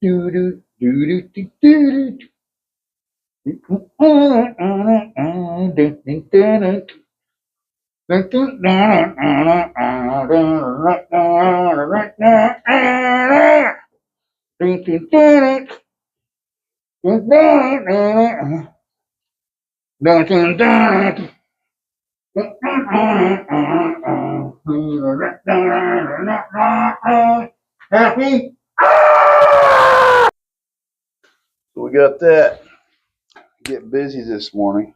Do do do do do do. Happy? So we got that. Get busy this morning.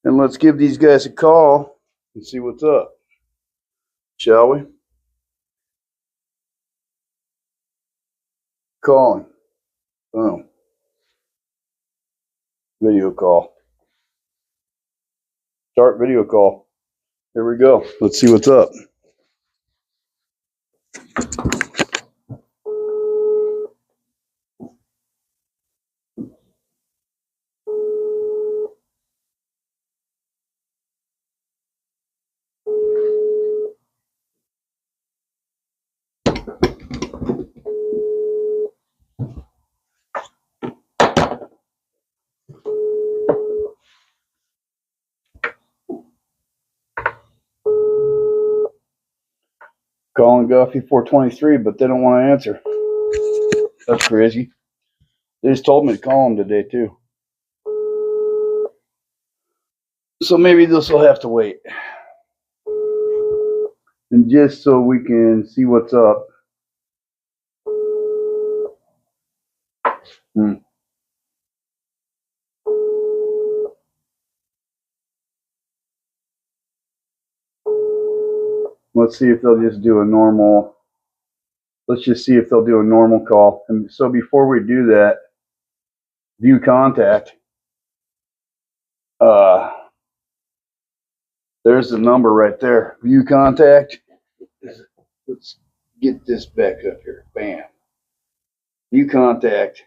And let's give these guys a call and see what's up. Shall we? Calling. Boom. Video call. Start video call. Here we go. Let's see what's up. Calling Guffey 423, but they don't want to answer. That's crazy. They just told me to call them today, too. So maybe this will have to wait. And just so we can see what's up. Let's see if they'll just do a normal. Let's just see if they'll do a normal call. And so before we do that, view contact. There's the number right there. View contact. Let's get this back up here. Bam. View contact.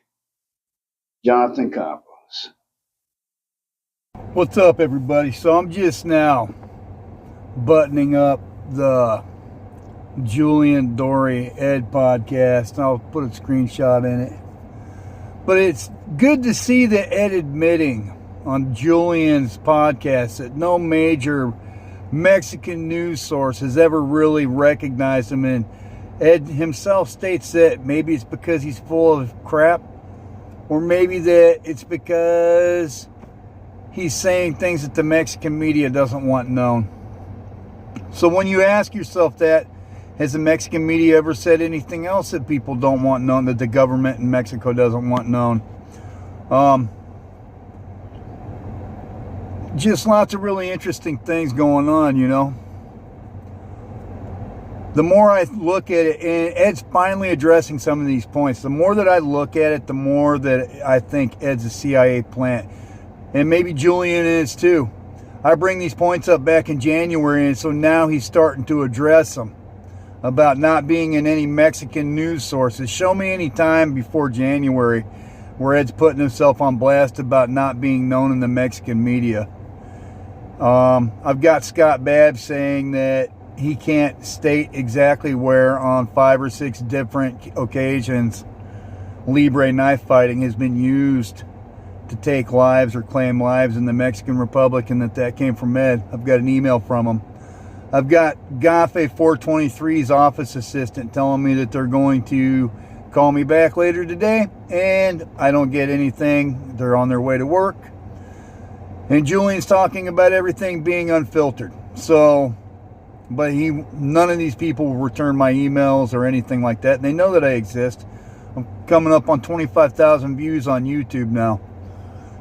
Jonathan Campos. What's up, everybody? So I'm just now buttoning up the Julian, Dorey, Ed podcast. I'll put a screenshot in it. But it's good to see that Ed admitting on Julian's podcast that no major Mexican news source has ever really recognized him. And Ed himself states that maybe it's because he's full of crap, or maybe that it's because he's saying things that the Mexican media doesn't want known. So when you ask yourself that, has the Mexican media ever said anything else that people don't want known, that the government in Mexico doesn't want known? Just lots of really interesting things going on, you know. The more I look at it, and Ed's finally addressing some of these points, the more that I look at it, the more that I think Ed's a CIA plant. And maybe Julian is too. I bring these points up back in January, and so now he's starting to address them about not being in any Mexican news sources. Show me any time before January where Ed's putting himself on blast about not being known in the Mexican media. I've got Scott Babb saying that he can't state exactly where on 5 or 6 different occasions Libre knife fighting has been used to take lives or claim lives in the Mexican Republic, and that came from Ed. I've got an email from him. I've got Gafe 423's office assistant telling me that they're going to call me back later today, and I don't get anything. They're on their way to work. And Julian's talking about everything being unfiltered. So, but none of these people will return my emails or anything like that. And they know that I exist. I'm coming up on 25,000 views on YouTube now.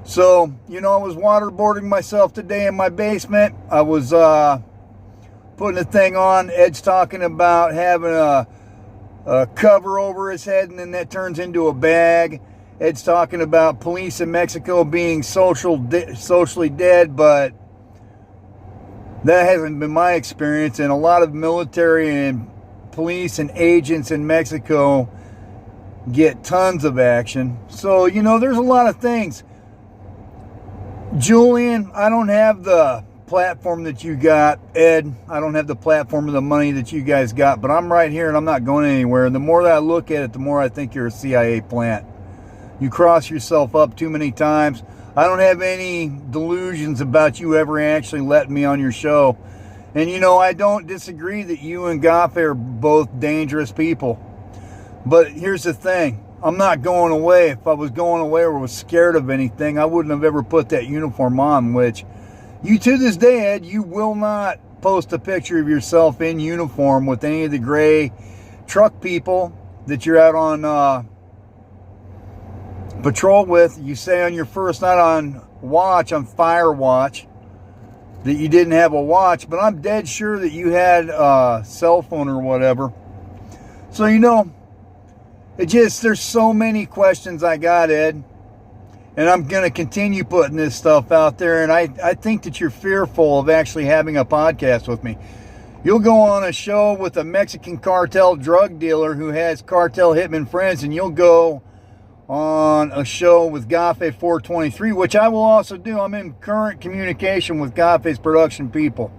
So, you know, I was waterboarding myself today in my basement. I was putting a thing on. Ed's talking about having a cover over his head, and then that turns into a bag. Ed's talking about police in Mexico being socially dead, but that hasn't been my experience. And a lot of military and police and agents in Mexico get tons of action. So, you know, there's a lot of things. Julian, I don't have the platform that you got, Ed. I don't have the platform or the money that you guys got, but I'm right here and I'm not going anywhere. And the more that I look at it, the more I think you're a CIA plant. You cross yourself up too many times. I don't have any delusions about you ever actually letting me on your show. And you know, I don't disagree that you and Gaffe are both dangerous people. But here's the thing. I'm not going away. If I was going away or was scared of anything, I wouldn't have ever put that uniform on, which you to this day, Ed, you will not post a picture of yourself in uniform with any of the gray truck people that you're out on patrol with. You say on your first night on watch, on fire watch, that you didn't have a watch, but I'm dead sure that you had a cell phone or whatever. So, you know, there's so many questions I got, Ed. And I'm going to continue putting this stuff out there. And I think that you're fearful of actually having a podcast with me. You'll go on a show with a Mexican cartel drug dealer who has cartel hitman friends, and you'll go on a show with Gaffe 423, which I will also do. I'm in current communication with Gaffe's production people.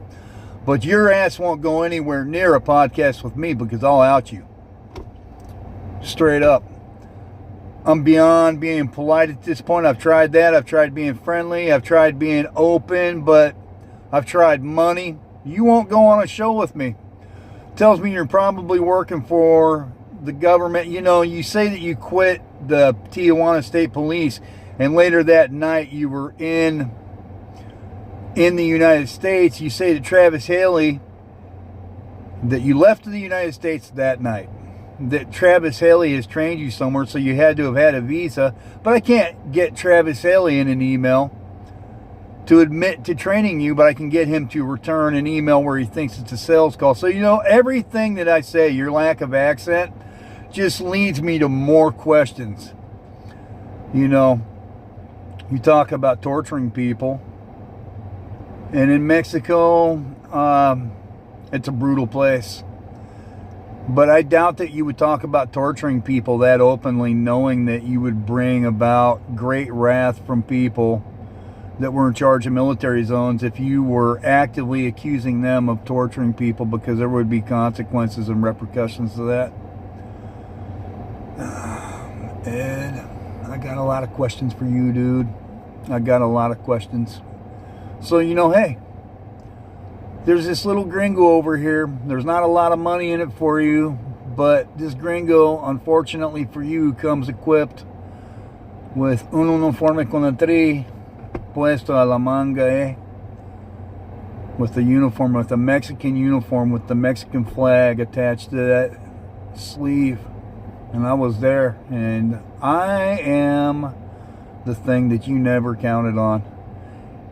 But your ass won't go anywhere near a podcast with me because I'll out you. Straight up. I'm beyond being polite at this point. I've tried that. I've tried being friendly. I've tried being open, but I've tried money. You won't go on a show with me. Tells me you're probably working for the government. You know, you say that you quit the Tijuana State Police, and later that night you were in the United States. You say to Travis Haley that you left the United States that night, that Travis Haley has trained you somewhere, so you had to have had a visa. But I can't get Travis Haley in an email to admit to training you, but I can get him to return an email where he thinks it's a sales call. So, you know, everything that I say, your lack of accent, just leads me to more questions. You know, you talk about torturing people, and in Mexico, it's a brutal place. But I doubt that you would talk about torturing people that openly, knowing that you would bring about great wrath from people that were in charge of military zones if you were actively accusing them of torturing people, because there would be consequences and repercussions to that. Ed, I got a lot of questions for you, dude. I got a lot of questions. So, you know, hey, there's this little gringo over here. There's not a lot of money in it for you, but this gringo, unfortunately for you, comes equipped with un uniforme con el tri puesto a la manga, with the uniform, with the Mexican uniform, with the Mexican flag attached to that sleeve. And I was there, and I am the thing that you never counted on.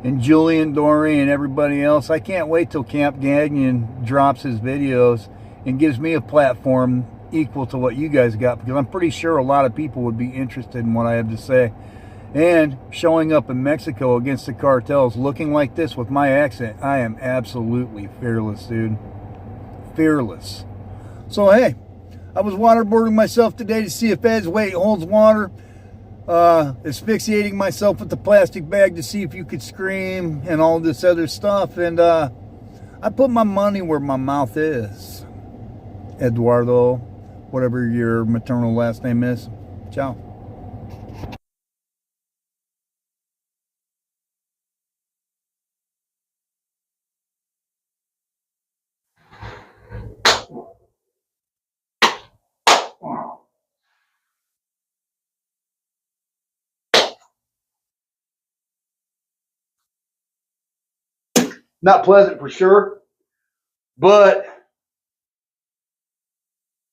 And Julian, Dorey, and everybody else, I can't wait till Camp Gagnon drops his videos and gives me a platform equal to what you guys got, because I'm pretty sure a lot of people would be interested in what I have to say. And showing up in Mexico against the cartels looking like this with my accent, I am absolutely fearless, dude. Fearless. So, hey, I was waterboarding myself today to see if Ed's weight holds water. Asphyxiating myself with the plastic bag to see if you could scream and all this other stuff. And I put my money where my mouth is. Eduardo, whatever your maternal last name is. Ciao. Not pleasant for sure, but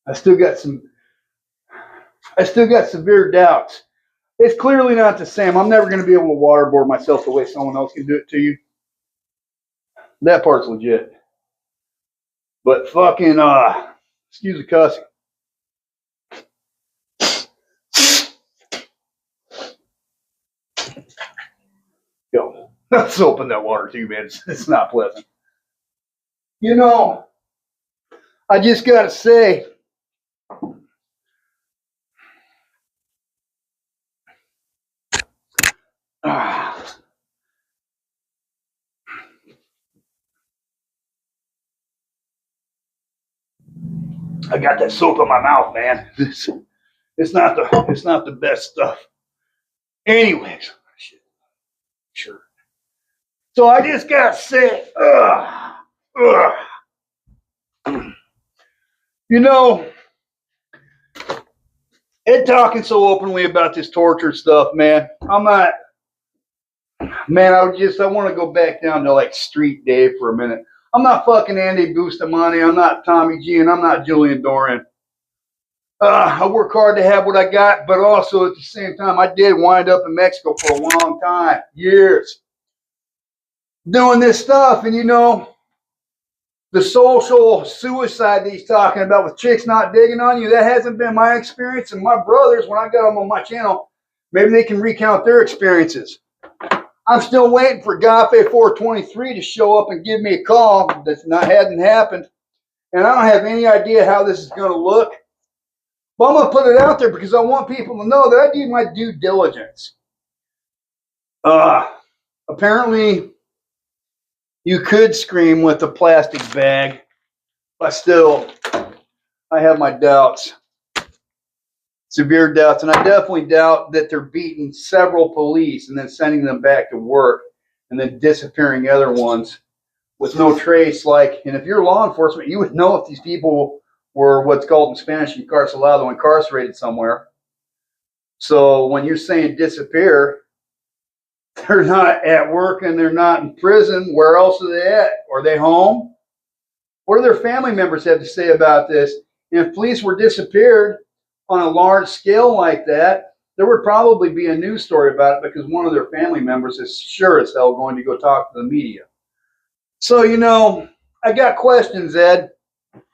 I still got severe doubts. It's clearly not the same. I'm never going to be able to waterboard myself the way someone else can do it to you. That part's legit. But fucking, excuse the cussing. Yo, let's open that water too, man. It's not pleasant. You know, I just got to say, I got that soap in my mouth, man. It's not the best stuff. Anyways, sure. So I just got sick. You know, Ed talking so openly about this torture stuff, man. I'm not, man, I want to go back down to like Street Dave for a minute. I'm not fucking Andy Bustamante. I'm not Tommy G, and I'm not Julian Dorey. I work hard to have what I got, but also at the same time, I did wind up in Mexico for a long time, years, doing this stuff. And you know, the social suicide that he's talking about with chicks not digging on you, that hasn't been my experience. And my brothers, when I got them on my channel, maybe they can recount their experiences. I'm still waiting for Gafe 423 to show up and give me a call. Hadn't happened. And I don't have any idea how this is going to look. But I'm going to put it out there because I want people to know that I do my due diligence. Apparently, you could scream with a plastic bag, but still, I have my doubts. Severe doubts, and I definitely doubt that they're beating several police and then sending them back to work and then disappearing other ones with no trace. Like, and if you're law enforcement, you would know if these people were what's called in Spanish encarcelado, incarcerated somewhere. So when you're saying disappear, they're not at work and they're not in prison. Where else are they at? Are they home? What do their family members have to say about this? And if police were disappeared on a large scale like that, there would probably be a news story about it because one of their family members is sure as hell going to go talk to the media. So, you know, I got questions, Ed.